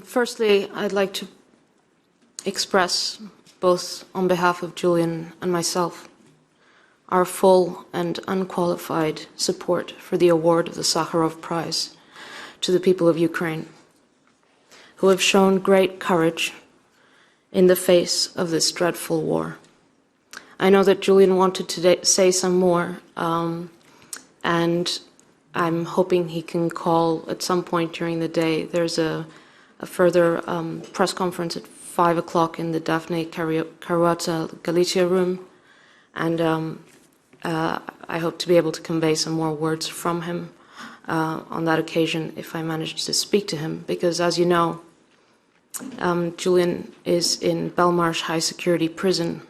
Firstly, I'd like to express, both on behalf of Julian and myself, our full and unqualified support for the award of the Sakharov Prize to the people of Ukraine, who have shown great courage in the face of this dreadful war. I know that Julian wanted to say some more, and I'm hoping he can call at some point during the day. There's a further press conference at 5 o'clock in the Daphne Caruana Galicia room, and I hope to be able to convey some more words from him on that occasion if I manage to speak to him, because as you know, Julian is in Belmarsh High Security Prison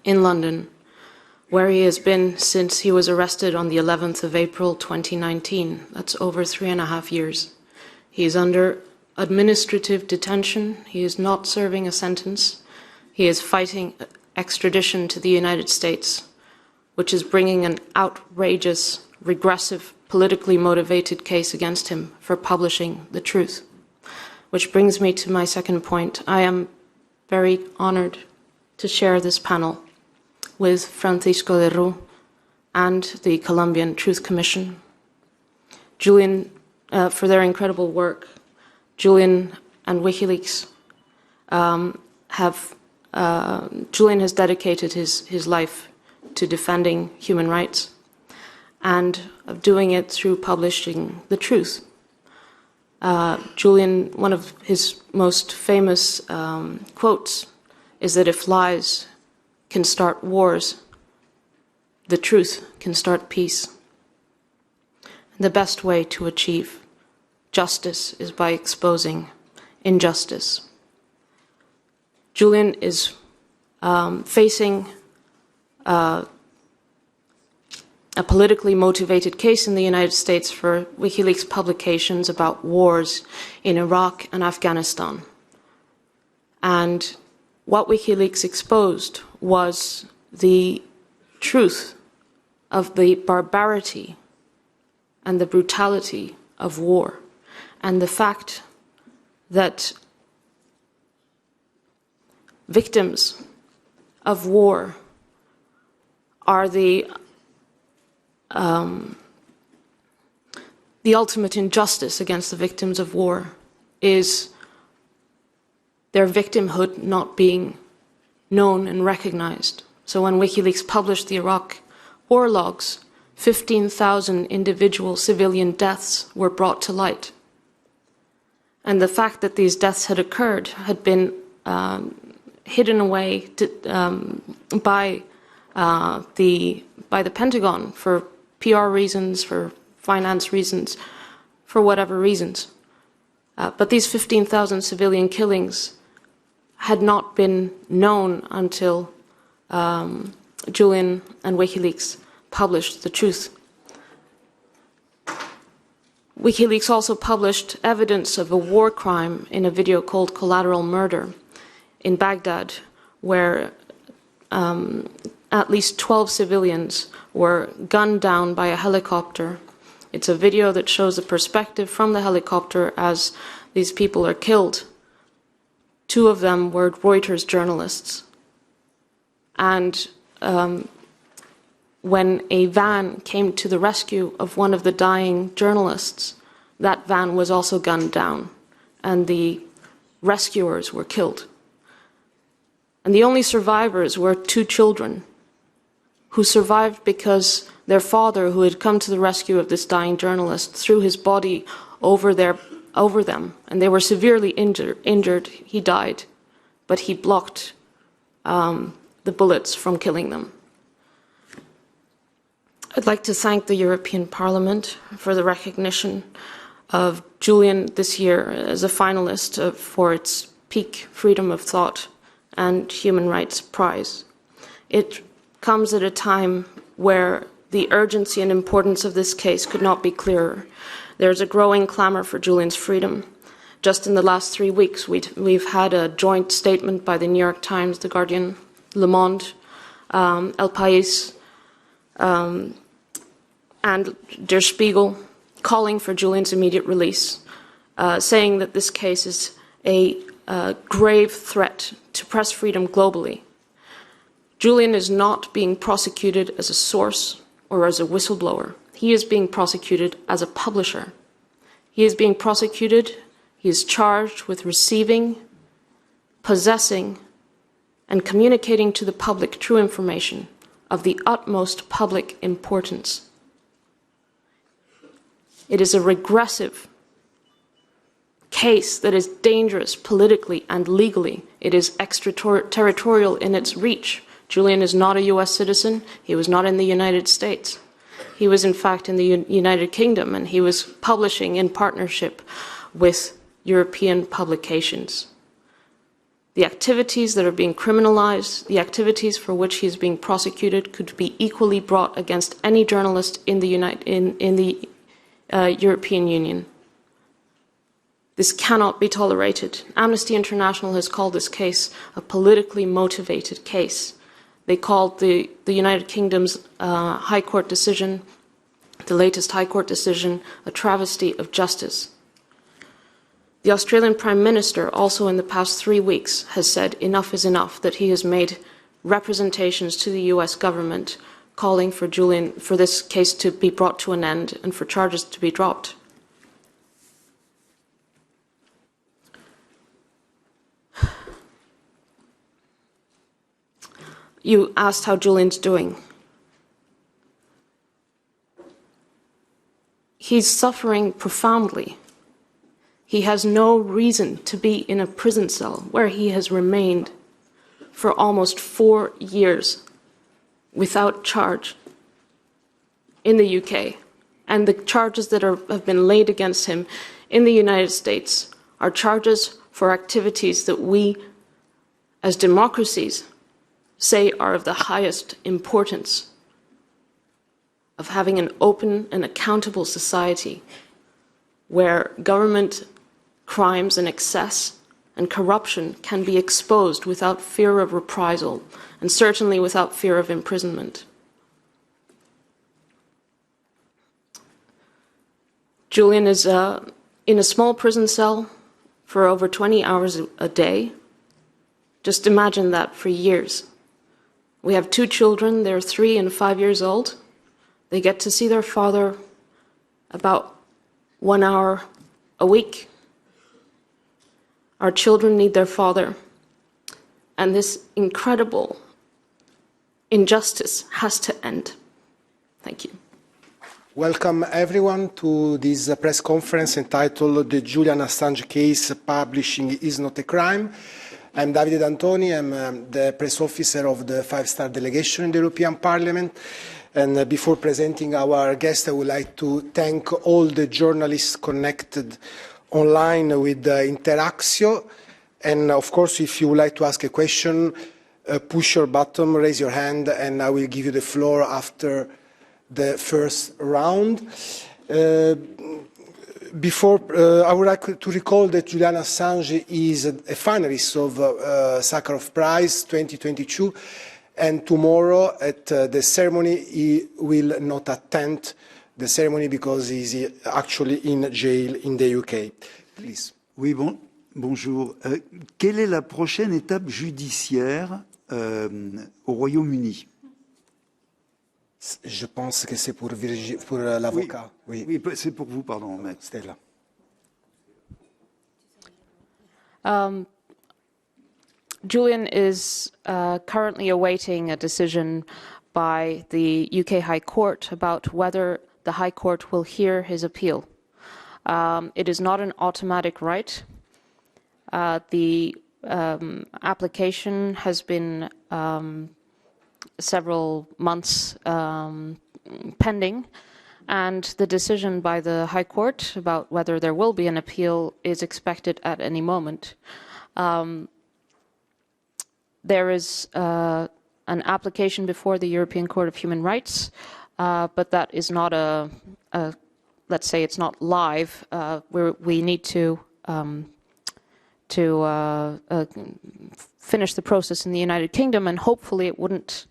in London, where he has been since he was arrested on the 11th of April 2019. That's over 3.5 years. He is under administrative detention. He is not serving a sentence. He is fighting extradition to the United States, which is bringing an outrageous, regressive, politically motivated case against him for publishing the truth. Which brings me to my second point. I am very honored to share this panel with Francisco de Roo and the Colombian Truth Commission, Julian, for their incredible work. Julian and Wikileaks Julian has dedicated his life to defending human rights and of doing it through publishing the truth. Julian, one of his most famous quotes is that if lies can start wars, the truth can start peace. The best way to achieve justice is by exposing injustice. Julian is facing a politically motivated case in the United States for WikiLeaks publications about wars in Iraq and Afghanistan. And what WikiLeaks exposed was the truth of the barbarity and the brutality of war, and the fact that victims of war are the ultimate injustice against the victims of war is their victimhood not being known and recognized. So when WikiLeaks published the Iraq war logs, 15,000 individual civilian deaths were brought to light. And the fact that these deaths had occurred had been hidden away by the Pentagon for PR reasons, for finance reasons, for whatever reasons. But these 15,000 civilian killings had not been known until Julian and WikiLeaks published the truth. WikiLeaks also published evidence of a war crime in a video called Collateral Murder in Baghdad, where at least 12 civilians were gunned down by a helicopter. It's a video that shows a perspective from the helicopter as these people are killed. 2 of them were Reuters journalists. And when a van came to the rescue of one of the dying journalists, that van was also gunned down, and the rescuers were killed. And the only survivors were 2 children who survived because their father, who had come to the rescue of this dying journalist, threw his body over them, and they were severely injured. He died, but he blocked the bullets from killing them. I'd like to thank the European Parliament for the recognition of Julian this year as a finalist for its Peak Freedom of Thought and Human Rights Prize. It comes at a time where the urgency and importance of this case could not be clearer. There's a growing clamor for Julian's freedom. Just in the last 3 weeks, we've had a joint statement by the New York Times, The Guardian, Le Monde, El País, and Der Spiegel, calling for Julian's immediate release. saying that this case is a grave threat to press freedom globally. Julian is not being prosecuted as a source or as a whistleblower. He is being prosecuted as a publisher. He is being prosecuted, he is charged with receiving, possessing, and communicating to the public true information of the utmost public importance. It is a regressive case that is dangerous politically and legally. It is extraterritorial in its reach. Julian is not a US citizen. He was not in the United States. He was in fact in the United Kingdom, and he was publishing in partnership with European publications. The activities that are being criminalized, the activities for which he is being prosecuted, could be equally brought against any journalist in the European Union. This cannot be tolerated. Amnesty International has called this case a politically motivated case. They called the United Kingdom's High Court decision, the latest High Court decision, a travesty of justice. The Australian Prime Minister also in the past 3 weeks has said enough is enough, that he has made representations to the US government calling for this case to be brought to an end and for charges to be dropped. You asked how Julian's doing. He's suffering profoundly. He has no reason to be in a prison cell where he has remained for almost 4 years without charge in the UK. And the charges that have been laid against him in the United States are charges for activities that we, as democracies, say are of the highest importance, of having an open and accountable society where government crimes and excess and corruption can be exposed without fear of reprisal, and certainly without fear of imprisonment. Julian is in a small prison cell for over 20 hours a day. Just imagine that for years. We have 2 children, they're 3 and 5 years old. They get to see their father about 1 hour a week. Our children need their father. And this incredible injustice has to end. Thank you. Welcome everyone to this press conference entitled "The Julian Assange Case: Publishing is Not a Crime." I'm Davide D'Antoni, I'm the press officer of the 5-star delegation in the European Parliament. And before presenting our guest, I would like to thank all the journalists connected online with Interaxio. And of course, if you would like to ask a question, push your button, raise your hand, and I will give you the floor after the first round. I would like to recall that Julian Assange is a finalist of Sakharov Prize 2022, and tomorrow at the ceremony he will not attend the ceremony because he is actually in jail in the UK. Please. Oui, bonjour. Quelle est la prochaine étape judiciaire au Royaume-Uni? Je pense que c'est pour l'avocat. Oui, oui c'est pour vous, pardon. Stella. Julian is currently awaiting a decision by the UK High Court about whether the High Court will hear his appeal. It is not an automatic right. The application has been several months pending, and the decision by the High Court about whether there will be an appeal is expected at any moment. There is an application before the European Court of Human Rights, but that is not let's say it's not live. We need to finish the process in the United Kingdom, and hopefully it won't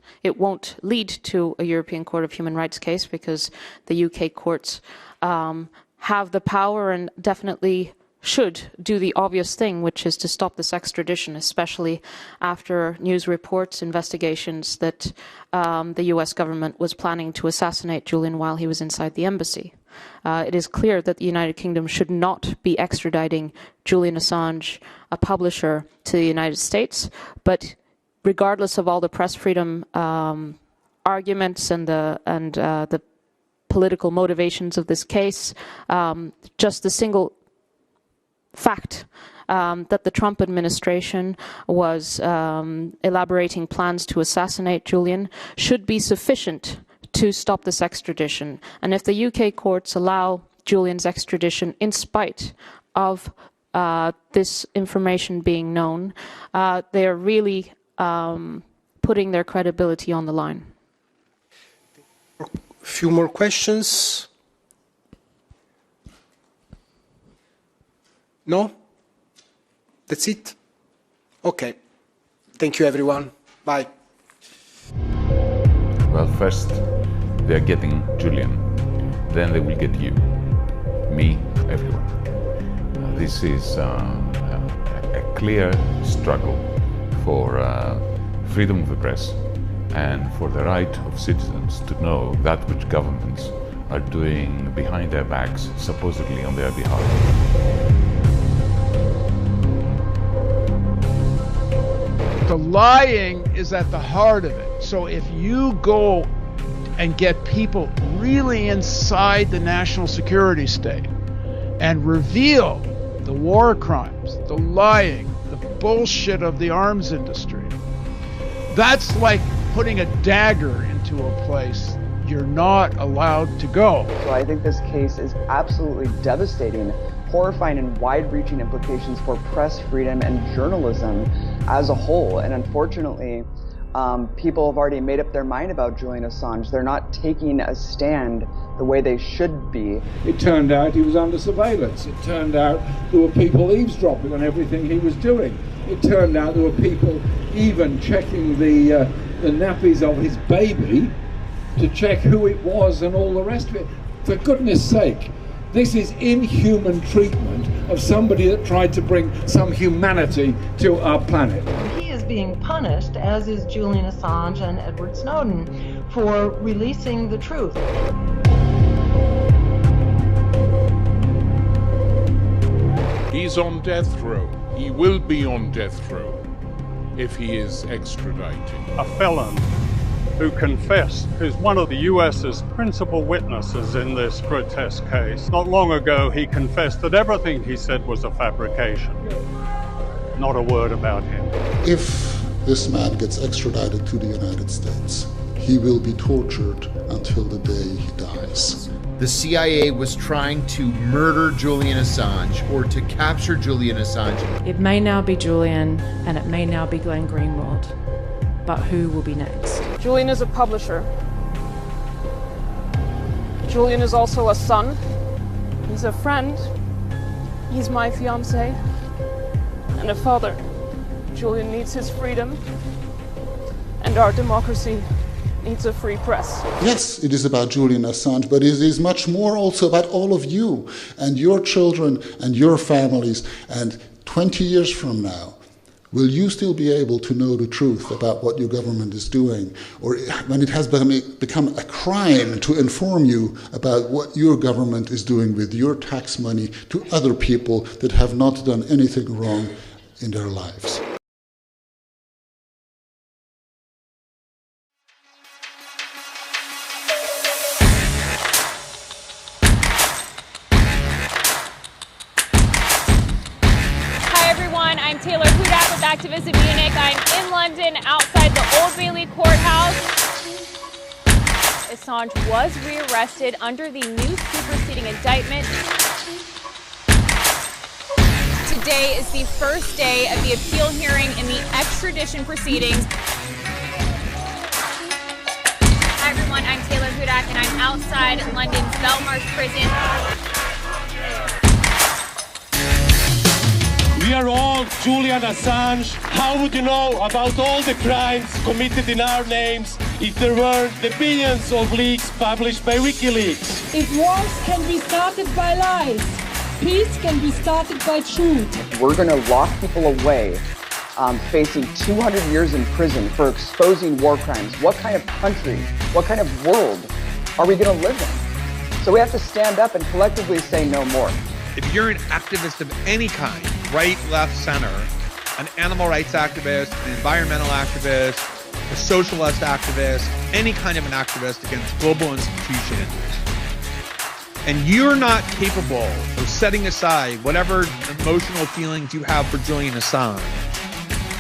lead to a European Court of Human Rights case, because the UK courts have the power and definitely should do the obvious thing, which is to stop this extradition, especially after news reports, investigations that the US government was planning to assassinate Julian while he was inside the embassy. It is clear that the United Kingdom should not be extraditing Julian Assange, a publisher, to the United States, but regardless of all the press freedom arguments and the political motivations of this case, just the single fact that the Trump administration was elaborating plans to assassinate Julian should be sufficient to stop this extradition. And if the UK courts allow Julian's extradition in spite of this information being known, they are really putting their credibility on the line. A few more questions? No? That's it? Okay. Thank you, everyone. Bye. Well, first, they are getting Julian. Then they will get you, me, everyone. This is a clear struggle for freedom of the press and for the right of citizens to know that which governments are doing behind their backs, supposedly on their behalf. The lying is at the heart of it. So if you go and get people really inside the national security state and reveal the war crimes, the lying, the bullshit of the arms industry, that's like putting a dagger into a place you're not allowed to go. So I think this case is absolutely devastating, horrifying, and wide-reaching implications for press freedom and journalism as a whole. And unfortunately, people have already made up their mind about Julian Assange. They're not taking a stand the way they should be. It turned out he was under surveillance. It turned out there were people eavesdropping on everything he was doing. It turned out there were people even checking the nappies of his baby to check who it was and all the rest of it. For goodness sake, this is inhuman treatment of somebody that tried to bring some humanity to our planet. He is being punished, as is Julian Assange and Edward Snowden, for releasing the truth. He's on death row. He will be on death row if he is extradited. A felon who confessed, who's one of the US's principal witnesses in this grotesque case. Not long ago, he confessed that everything he said was a fabrication. Not a word about him. If this man gets extradited to the United States, he will be tortured until the day he dies. The CIA was trying to murder Julian Assange or to capture Julian Assange. It may now be Julian and it may now be Glenn Greenwald, but who will be next? Julian is a publisher. Julian is also a son. He's a friend. He's my fiancé and a father. Julian needs his freedom, and our democracy needs a free press. Yes, it is about Julian Assange, but it is much more also about all of you and your children and your families. And 20 years from now, will you still be able to know the truth about what your government is doing? Or when it has become a crime to inform you about what your government is doing with your tax money to other people that have not done anything wrong in their lives? I'm Taylor Hudak with Activists in Munich. I'm in London outside the Old Bailey courthouse. Assange was rearrested under the new superseding indictment. Today is the first day of the appeal hearing in the extradition proceedings. Hi everyone, I'm Taylor Hudak and I'm outside London's Belmarsh prison. We are all Julian Assange. How would you know about all the crimes committed in our names if there weren't the billions of leaks published by Wikileaks? If wars can be started by lies, Peace can be started by truth. We're going to lock people away facing 200 years in prison for exposing war crimes. What kind of country, what kind of world are we going to live in? So we have to stand up and collectively say no more. If you're an activist of any kind, right, left, center, an animal rights activist, an environmental activist, a socialist activist, any kind of an activist against global institutions, and you're not capable of setting aside whatever emotional feelings you have for Julian Assange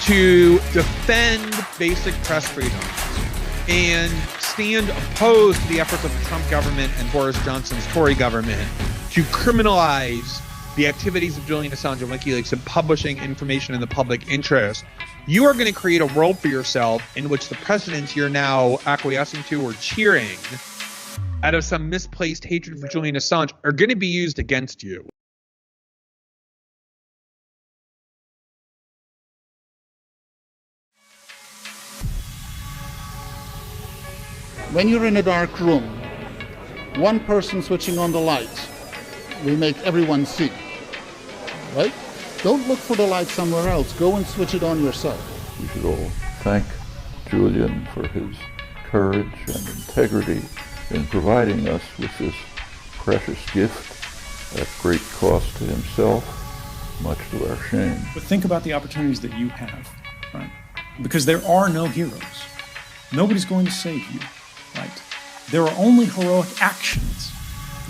to defend basic press freedoms and stand opposed to the efforts of the Trump government and Boris Johnson's Tory government to criminalize the activities of Julian Assange and Wikileaks and publishing information in the public interest, you are going to create a world for yourself in which the precedents you're now acquiescing to or cheering out of some misplaced hatred for Julian Assange are going to be used against you. When you're in a dark room, one person switching on the lights will make everyone see, right? Don't look for the light somewhere else. Go and switch it on yourself. We should all thank Julian for his courage and integrity in providing us with this precious gift at great cost to himself, much to our shame. But think about the opportunities that you have, right? Because there are no heroes. Nobody's going to save you, right? There are only heroic actions.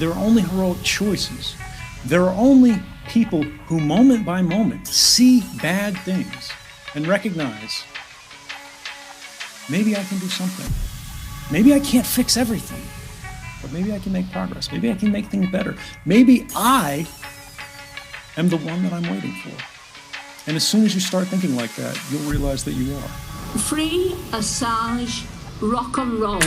There are only heroic choices. There are only people who moment by moment see bad things and recognize, maybe I can do something. Maybe I can't fix everything, but maybe I can make progress. Maybe I can make things better. Maybe I am the one that I'm waiting for. And as soon as you start thinking like that, you'll realize that you are. Free Assange, rock and roll.